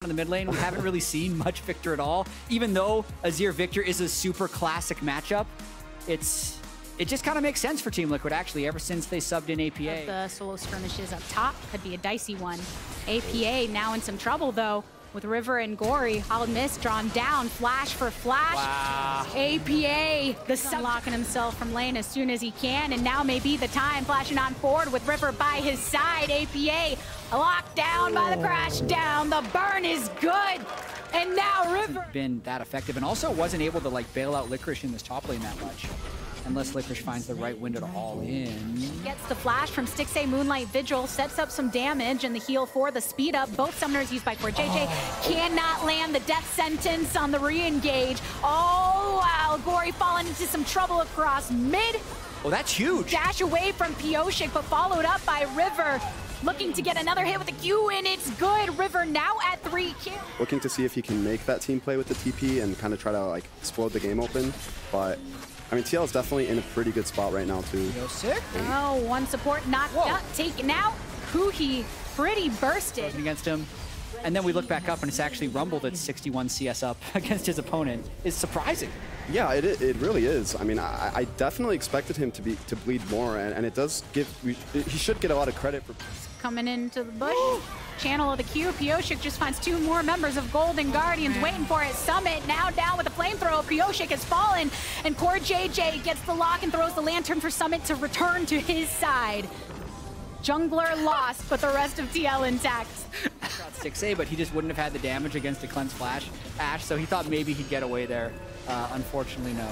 in the mid lane. We haven't really seen much Victor at all. Even though Azir Victor is a super classic matchup, it just kind of makes sense for Team Liquid, actually, ever since they subbed in APA. The solo skirmishes up top could be a dicey one. APA now in some trouble, though, with River and Gory. Howled Mist drawn down, flash for flash. Wow. APA, the sub locking himself from lane as soon as he can, and now may be the time, flashing on forward with River by his side. APA locked down by the crash down. The burn is good, and now River been that effective, and also wasn't able to like bail out Licorice in this top lane that much. Unless Licorice finds the right window to all in. Gets the flash from Stixxay Moonlight Vigil, sets up some damage, and the heal for the speed up. Both summoners used by CoreJJ cannot land the death sentence on the re-engage. Oh, wow, Gory falling into some trouble across mid. Oh, that's huge. Dash away from Pioshik, but followed up by River. Looking to get another hit with the Q, and it's good. River now at 3 kills. Looking to see if he can make that team play with the TP and kind of try to like explode the game open, but I mean, TL is definitely in a pretty good spot right now, too. Sick. Oh, one support knocked out, taken out. Huhi pretty bursted. Against him. And then we look back up, and it's actually Rumble that's 61 CS up against his opponent. It's surprising. Yeah, it really is. I mean, I definitely expected him to bleed more, and it does give... He should get a lot of credit for... Coming into the bush. Channel of the Q. Pioshik just finds 2 more members of Golden Guardians waiting for it. Summit now down with a flamethrower. Pioshik has fallen, and CoreJJ gets the lock and throws the lantern for Summit to return to his side. Jungler lost, but the rest of TL intact. Stixxay, but he just wouldn't have had the damage against a cleanse flash Ash, so he thought maybe he'd get away there. Unfortunately, no.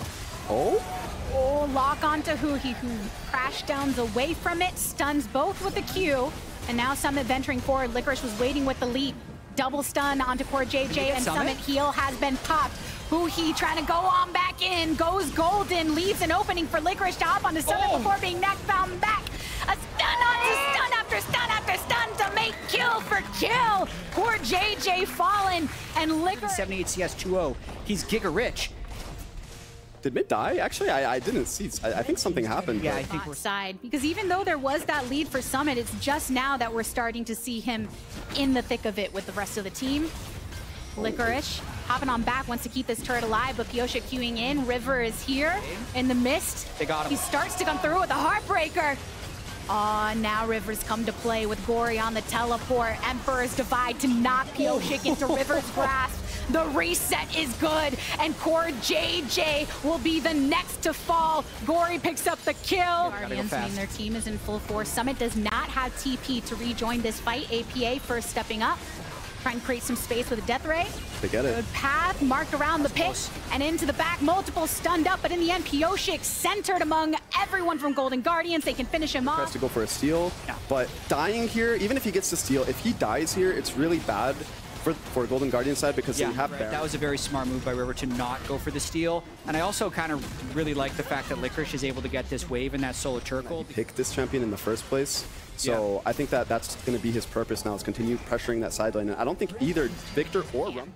Oh, lock onto Huhi, who crash downs away from it, stuns both with the Q. And now Summit venturing forward. Licorice was waiting with the leap. Double stun onto CoreJJ, and Summit heal has been popped. Huhi trying to go on back in, goes golden, leaves an opening for Licorice to hop onto Summit before being knocked back. A stun onto stun after stun after stun to make kill for kill. CoreJJ fallen, and Licorice 78 CS 2-0. He's giga rich. Did mid die? Actually, I didn't see. I think something happened. Yeah, I think we're side, because even though there was that lead for Summit, it's just now that we're starting to see him in the thick of it with the rest of the team. Licorice hopping on back, wants to keep this turret alive, but Pioshik queuing in. River is here in the mist. They got him. He starts to come through with a Heartbreaker. Oh, now River's come to play with Gory on the teleport. Emperor's Divide to knock Pioshik into River's grasp. The reset is good, and CoreJJ will be the next to fall. Gory picks up the kill. Guardians mean their team is in full force. Summit does not have TP to rejoin this fight. APA first stepping up, trying to create some space with a death ray. They get it. Good path marked around the pit and into the back. Multiple stunned up, but in the end, Pioshik centered among everyone from Golden Guardians. They can finish him off. Tries to go for a steal, but dying here, even if he gets to steal, if he dies here, it's really bad for Golden Guardian side, because they have Baron. That was a very smart move by River to not go for the steal. And I also kind of really like the fact that Licorice is able to get this wave in that solo turtle. Pick this champion in the first place. So I think that that's going to be his purpose now, is continue pressuring that side lane. And I don't think either Victor or Rum.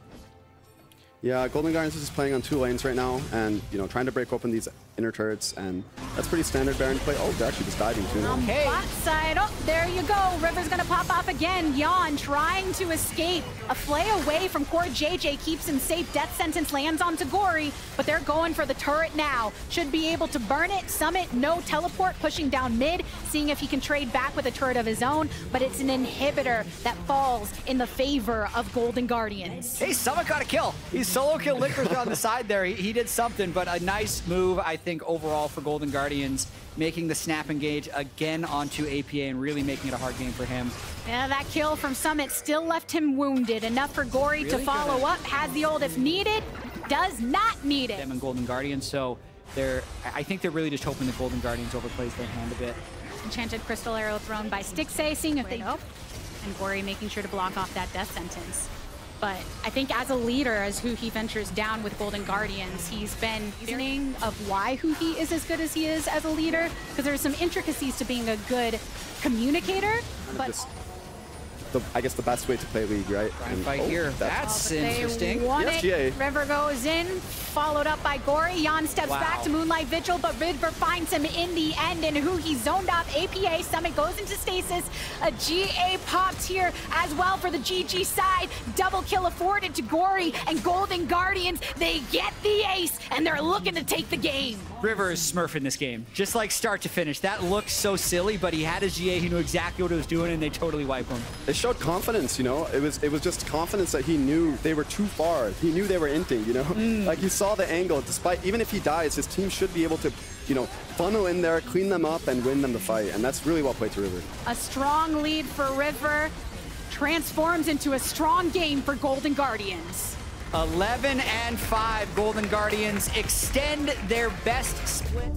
Yeah, Golden Guardians is just playing on 2 lanes right now, and trying to break open these inner turrets, and that's pretty standard Baron play. Oh, they're actually just diving too now. Okay. Bot side, oh, there you go. River's gonna pop off again. Yawn trying to escape. A flay away from CoreJJ keeps him safe. Death sentence lands onto Gory, but they're going for the turret now. Should be able to burn it. Summit, no teleport, pushing down mid, seeing if he can trade back with a turret of his own, but it's an inhibitor that falls in the favor of Golden Guardians. Hey, Summit got a kill. He's solo kill Licorice on the side there. He did something, but a nice move, I think, overall for Golden Guardians, making the snap engage again onto APA and really making it a hard game for him. Yeah, that kill from Summit still left him wounded. Enough for Gory to follow up. Has the ult if needed. Does not need it. Them and Golden Guardians, so I think they're really just hoping the Golden Guardians overplays their hand a bit. Enchanted Crystal Arrow thrown by Stixxay, seeing if they go. And Gory making sure to block off that death sentence. But I think as a leader, as Huhi ventures down with Golden Guardians, he's been reasoning of why Huhi is as good as he is as a leader, because there's some intricacies to being a good communicator. But I guess the best way to play League, right? And fight here. That's interesting. Yes, GA. River goes in, followed up by Gory. Jan steps back to Moonlight Vigil, but River finds him in the end, and who he zoned off. APA Summit goes into stasis. A GA popped here as well for the GG side. Double kill afforded to Gory, and Golden Guardians, they get the ace, and they're looking to take the game. River is smurfing this game, just like start to finish. That looks so silly, but he had his GA, he knew exactly what he was doing, and they totally wiped him. It showed confidence, you know? It was just confidence that he knew they were too far. He knew they were inting, you know? Like, he saw the angle. Despite, even if he dies, his team should be able to, you know, funnel in there, clean them up, and win them the fight. And that's really well played to River. A strong lead for River transforms into a strong game for Golden Guardians. 11-5, Golden Guardians extend their best split.